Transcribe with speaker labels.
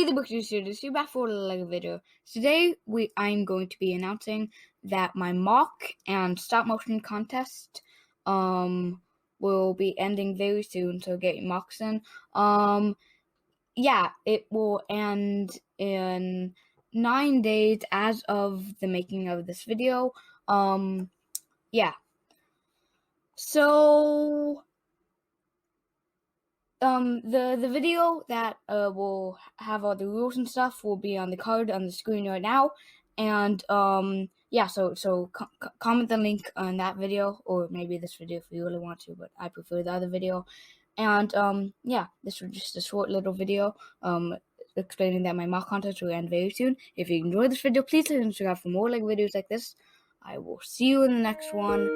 Speaker 1: the book series, you're back for a Lego video. Today I'm going to be announcing that my MOC and stop motion contest will be ending very soon, so get your MOCs in. Yeah, it will end in 9 days as of the making of this video. Yeah. So the video that will have all the rules and stuff will be on the card on the screen right now, and yeah, so comment the link on that video, or maybe this video if you really want to, but I prefer the other video. And yeah, this was just a short little video explaining that my mock contest will end very soon. If you enjoyed this video, please like and subscribe for more like videos like this. I will see you in the next one.